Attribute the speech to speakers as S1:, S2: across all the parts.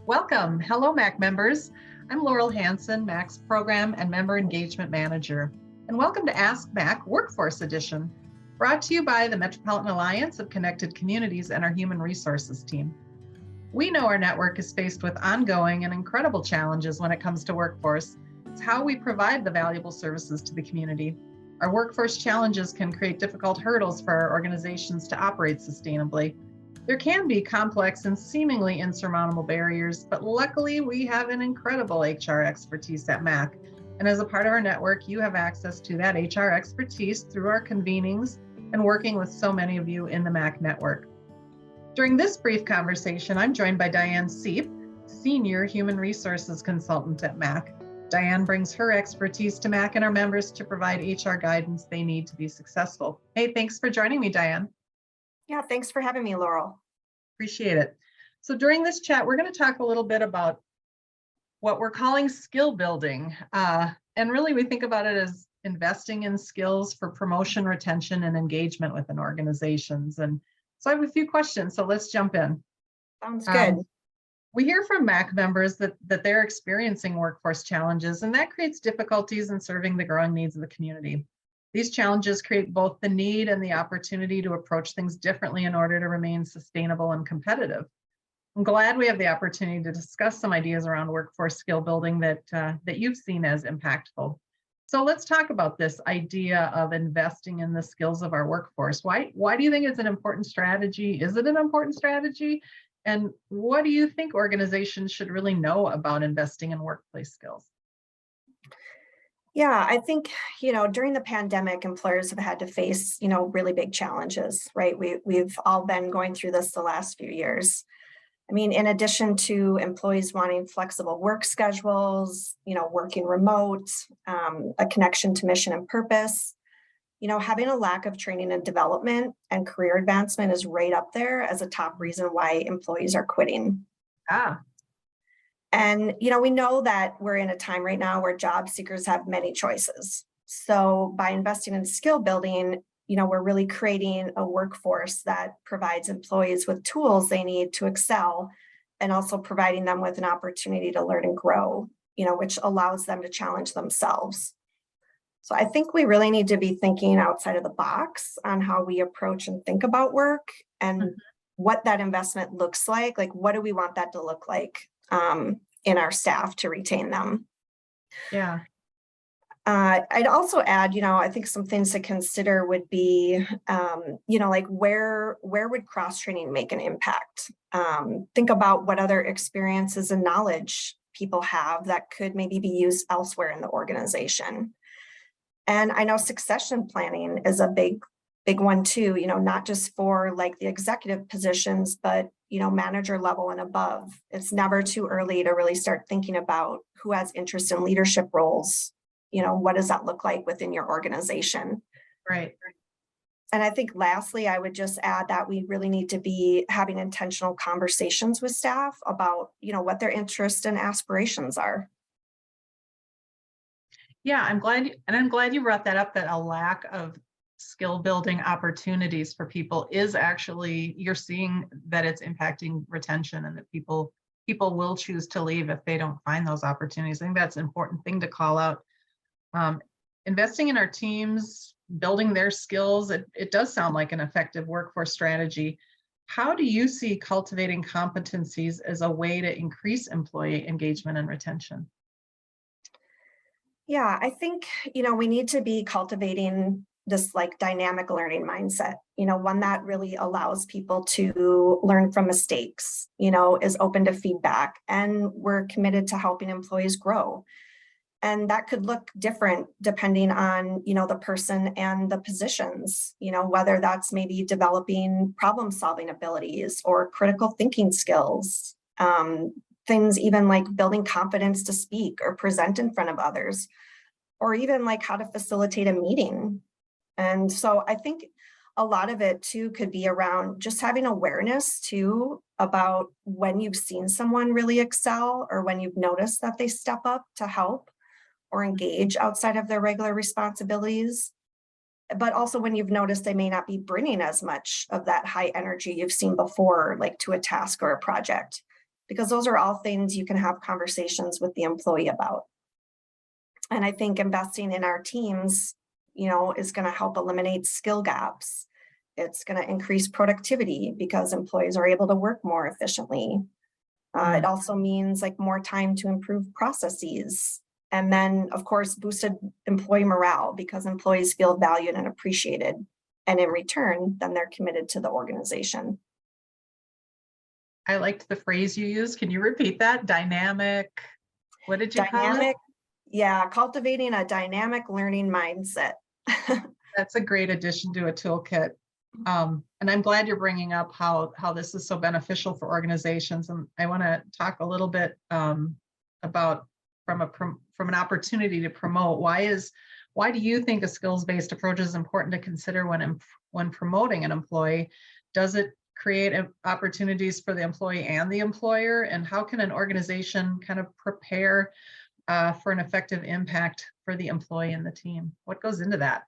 S1: Welcome. Hello, MACC members. I'm Laurel Hansen, MACC's Program and Member Engagement Manager. And welcome to Ask MACC Workforce Edition, brought to you by the Metropolitan Alliance of Connected Communities and our Human Resources team. We know our network is faced with ongoing and incredible challenges when it comes to workforce. It's how we provide the valuable services to the community. Our workforce challenges can create difficult hurdles for our organizations to operate sustainably. There can be complex and seemingly insurmountable barriers, but luckily we have an incredible HR expertise at MACC. And as a part of our network, you have access to that HR expertise through our convenings and working with so many of you in the MACC network. During this brief conversation, I'm joined by Diane Seep, Senior Human Resources Consultant at MACC. Diane brings her expertise to MACC and our members to provide HR guidance they need to be successful. Hey, thanks for joining me, Diane.
S2: Yeah, thanks for having me, Laurel.
S1: Appreciate it. So during this chat, we're going to talk a little bit about what we're calling skill building. And really, we think about it as investing in skills for promotion, retention, and engagement within organizations. And so I have a few questions, so let's jump in.
S2: Sounds good.
S1: We hear from MACC members that they're experiencing workforce challenges, and that creates difficulties in serving the growing needs of the community. These challenges create both the need and the opportunity to approach things differently in order to remain sustainable and competitive. I'm glad we have the opportunity to discuss some ideas around workforce skill building that you've seen as impactful. So let's talk about this idea of investing in the skills of our workforce. Why do you think it's an important strategy? Is it an important strategy? And what do you think organizations should really know about investing in workplace skills?
S2: Yeah, I think, during the pandemic, employers have had to face, really big challenges, right? We've all been going through this the last few years. I mean, in addition to employees wanting flexible work schedules, working remote, a connection to mission and purpose, having a lack of training and development and career advancement is right up there as a top reason why employees are quitting. And, we know that we're in a time right now where job seekers have many choices. So by investing in skill building, we're really creating a workforce that provides employees with tools they need to excel and also providing them with an opportunity to learn and grow, which allows them to challenge themselves. So I think we really need to be thinking outside of the box on how we approach and think about work and what that investment looks like. Like, what do we want that to look like in our staff to retain them?
S1: Yeah.
S2: I'd also add, I think some things to consider would be, like where would cross-training make an impact? Think about what other experiences and knowledge people have that could maybe be used elsewhere in the organization. And I know succession planning is a big one too, not just for like the executive positions, but, manager level and above. It's never too early to really start thinking about who has interest in leadership roles. What does that look like within your organization?
S1: Right.
S2: And I think lastly, I would just add that we really need to be having intentional conversations with staff about, what their interests and aspirations are.
S1: Yeah, I'm glad you brought that up, that a lack of skill building opportunities for people is actually, you're seeing that it's impacting retention and that people will choose to leave if they don't find those opportunities. I think that's an important thing to call out. Investing in our teams, building their skills, it does sound like an effective workforce strategy. How do you see cultivating competencies as a way to increase employee engagement and retention?
S2: Yeah, I think, we need to be cultivating this like dynamic learning mindset, one that really allows people to learn from mistakes, is open to feedback, and we're committed to helping employees grow. And that could look different depending on, the person and the positions, whether that's maybe developing problem solving abilities or critical thinking skills, things even like building confidence to speak or present in front of others, or even like how to facilitate a meeting. And so I think a lot of it too could be around just having awareness too about when you've seen someone really excel or when you've noticed that they step up to help or engage outside of their regular responsibilities. But also when you've noticed they may not be bringing as much of that high energy you've seen before, like to a task or a project. because those are all things you can have conversations with the employee about. And I think investing in our teams, is going to help eliminate skill gaps. It's going to increase productivity because employees are able to work more efficiently. It also means like more time to improve processes. And then, of course, boosted employee morale because employees feel valued and appreciated. And in return, then they're committed to the organization.
S1: I liked the phrase you used. Can you repeat that? Dynamic. What did you call it?
S2: Yeah, cultivating a dynamic learning mindset.
S1: That's a great addition to a toolkit. And I'm glad you're bringing up how this is so beneficial for organizations. And I want to talk a little bit about from an opportunity to promote. Why do you think a skills-based approach is important to consider when promoting an employee? Does it create opportunities for the employee and the employer? And how can an organization kind of prepare for an effective impact for the employee and the team? What goes into that?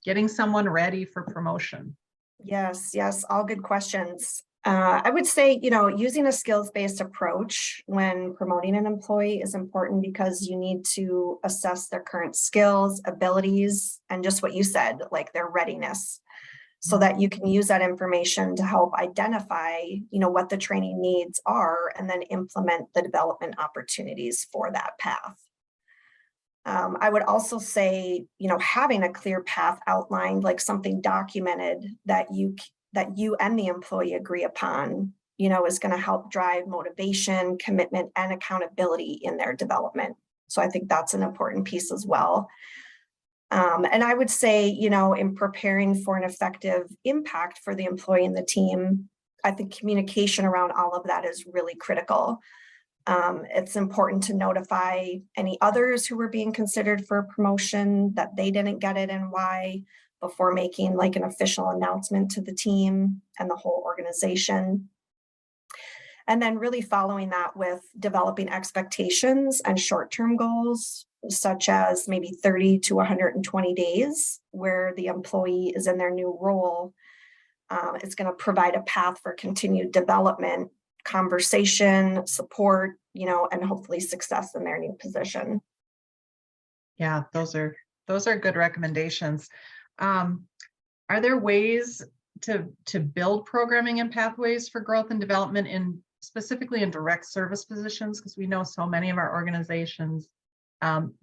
S1: Getting someone ready for promotion.
S2: Yes, all good questions. I would say, using a skills-based approach when promoting an employee is important because you need to assess their current skills, abilities, and just what you said, like their readiness, so that you can use that information to help identify, what the training needs are, and then implement the development opportunities for that path. I would also say, having a clear path outlined, like something documented that you and the employee agree upon, is going to help drive motivation, commitment, and accountability in their development. So I think that's an important piece as well. And I would say, in preparing for an effective impact for the employee and the team, I think communication around all of that is really critical. It's important to notify any others who were being considered for a promotion that they didn't get it and why, before making like an official announcement to the team and the whole organization. And then really following that with developing expectations and short-term goals, such as maybe 30 to 120 days where the employee is in their new role. It's going to provide a path for continued development, conversation, support, and hopefully success in their new position.
S1: Yeah, those are good recommendations. Are there ways to build programming and pathways for growth and development specifically in direct service positions? Because we know so many of our organizations,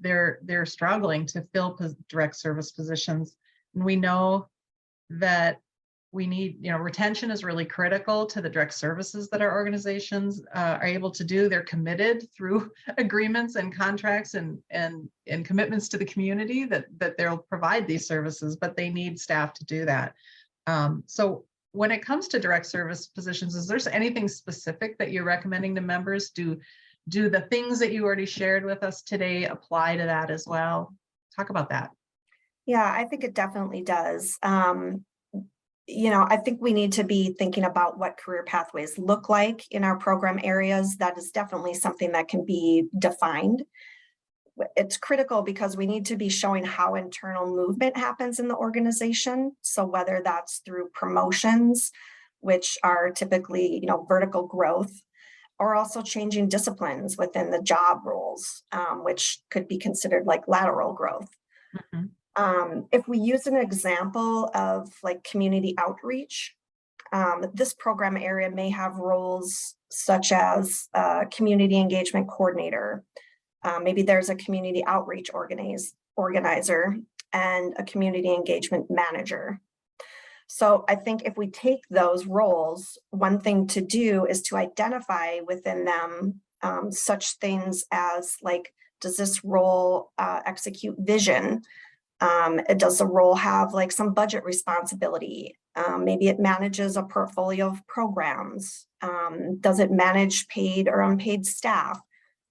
S1: they're struggling to fill direct service positions, and we know that we need, retention is really critical to the direct services that our organizations are able to do. They're committed through agreements and contracts and commitments to the community that they'll provide these services, but they need staff to do that. So when it comes to direct service positions, is there anything specific that you're recommending to members? Do the things that you already shared with us today apply to that as well? Talk about that.
S2: Yeah, I think it definitely does. I think we need to be thinking about what career pathways look like in our program areas. That is definitely something that can be defined. It's critical because we need to be showing how internal movement happens in the organization. So whether that's through promotions, which are typically, vertical growth, or also changing disciplines within the job roles, which could be considered like lateral growth. Mm-hmm. If we use an example of like community outreach, this program area may have roles such as community engagement coordinator. Maybe there's a community outreach organizer and a community engagement manager. So I think if we take those roles, one thing to do is to identify within them such things as like, does this role execute vision? Does the role have like some budget responsibility? Maybe it manages a portfolio of programs. Does it manage paid or unpaid staff?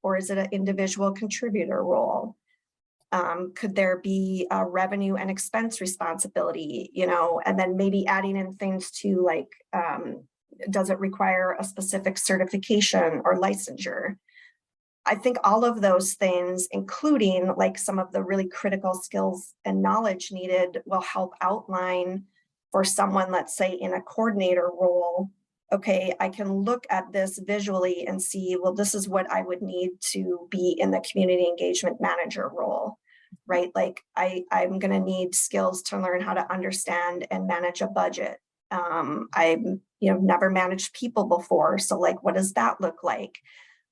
S2: Or is it an individual contributor role? Could there be a revenue and expense responsibility, and then maybe adding in things to like, does it require a specific certification or licensure? I think all of those things, including like some of the really critical skills and knowledge needed, will help outline for someone, let's say in a coordinator role, okay, I can look at this visually and see, well, this is what I would need to be in the community engagement manager role, right? Like I'm going to need skills to learn how to understand and manage a budget. I've never managed people before. So like, what does that look like?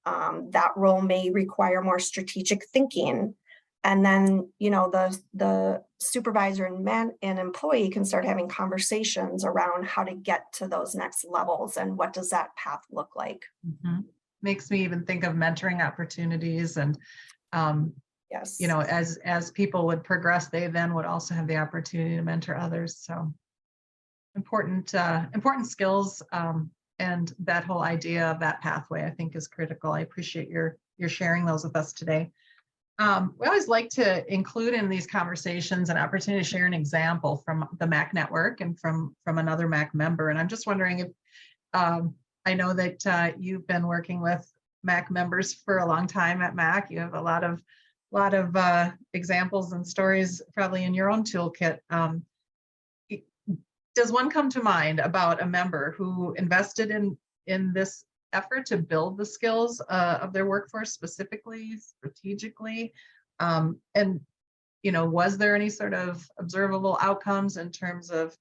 S2: That role may require more strategic thinking. And then, the supervisor and employee can start having conversations around how to get to those next levels and what does that path look like.
S1: Mm-hmm. Makes me even think of mentoring opportunities, and
S2: yes,
S1: as people would progress, they then would also have the opportunity to mentor others. So important skills, and that whole idea of that pathway, I think, is critical. I appreciate your sharing those with us today. We always like to include in these conversations an opportunity to share an example from the MACC network and from another MACC member. And I'm just wondering if, I know that you've been working with MACC members for a long time at MACC. You have a lot of examples and stories probably in your own toolkit. Does one come to mind about a member who invested in this effort to build the skills of their workforce specifically, strategically? And was there any sort of observable outcomes in terms of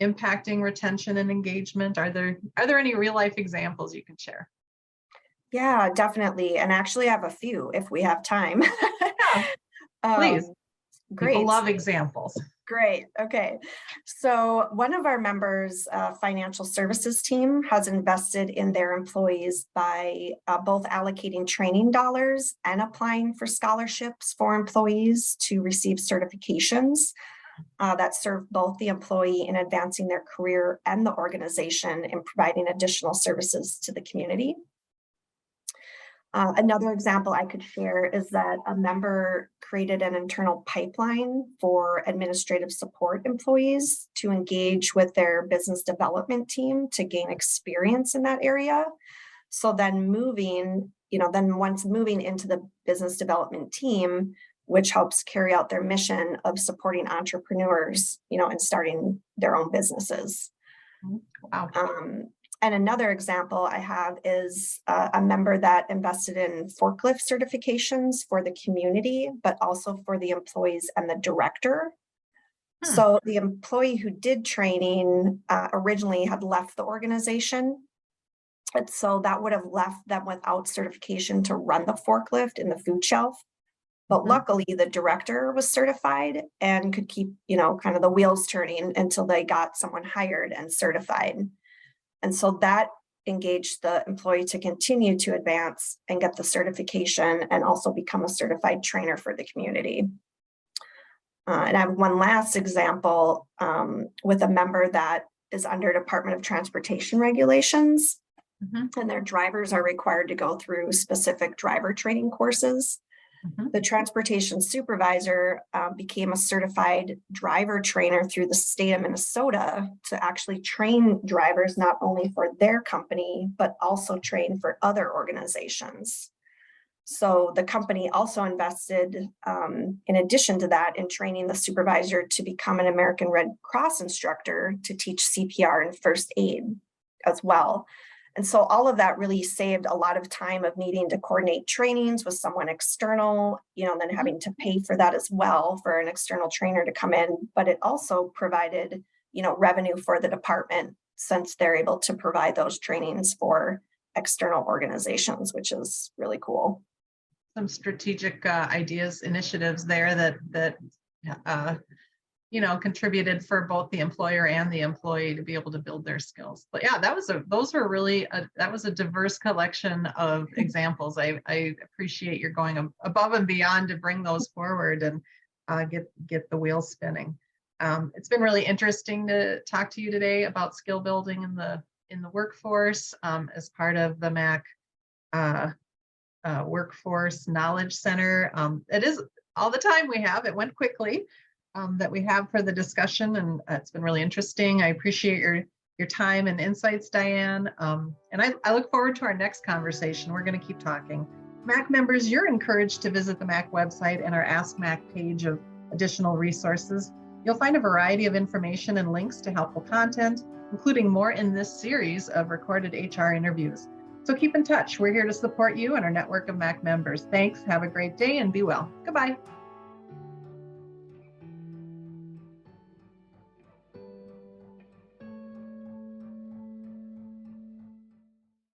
S1: impacting retention and engagement? Are there any real life examples you can share?
S2: Yeah, definitely. And actually I have a few if we have time.
S1: Yeah, please.
S2: Great.
S1: People love examples.
S2: Great. Okay. So one of our members' financial services team has invested in their employees by both allocating training dollars and applying for scholarships for employees to receive certifications that serve both the employee in advancing their career and the organization in providing additional services to the community. Another example I could share is that a member created an internal pipeline for administrative support employees to engage with their business development team to gain experience in that area. So then once moving into the business development team, which helps carry out their mission of supporting entrepreneurs, and starting their own businesses.
S1: Wow.
S2: And another example I have is a member that invested in forklift certifications for the community, but also for the employees and the director. So the employee who did training originally had left the organization. And so that would have left them without certification to run the forklift in the food shelf. But luckily the director was certified and could keep, kind of the wheels turning until they got someone hired and certified. And so that engaged the employee to continue to advance and get the certification and also become a certified trainer for the community. And I have one last example with a member that is under Department of Transportation regulations, and their drivers are required to go through specific driver training courses. The transportation supervisor became a certified driver trainer through the state of Minnesota to actually train drivers not only for their company, but also train for other organizations. So the company also invested, in addition to that, in training the supervisor to become an American Red Cross instructor to teach CPR and first aid as well. And so all of that really saved a lot of time of needing to coordinate trainings with someone external, and then having to pay for that as well for an external trainer to come in. But it also provided, revenue for the department since they're able to provide those trainings for external organizations, which is really cool.
S1: Some strategic ideas, initiatives there that contributed for both the employer and the employee to be able to build their skills. But yeah, that was a diverse collection of examples. I appreciate your going above and beyond to bring those forward and get the wheels spinning. It's been really interesting to talk to you today about skill building in the workforce as part of the MACC Workforce Knowledge Center. It is all the time we have. It went quickly. That we have for the discussion, and it's been really interesting. I appreciate your time and insights, Diane. And I look forward to our next conversation. We're going to keep talking. MACC members, you're encouraged to visit the MACC website and our Ask MACC page of additional resources. You'll find a variety of information and links to helpful content, including more in this series of recorded HR interviews. So keep in touch. We're here to support you and our network of MACC members. Thanks. Have a great day and be well. Goodbye.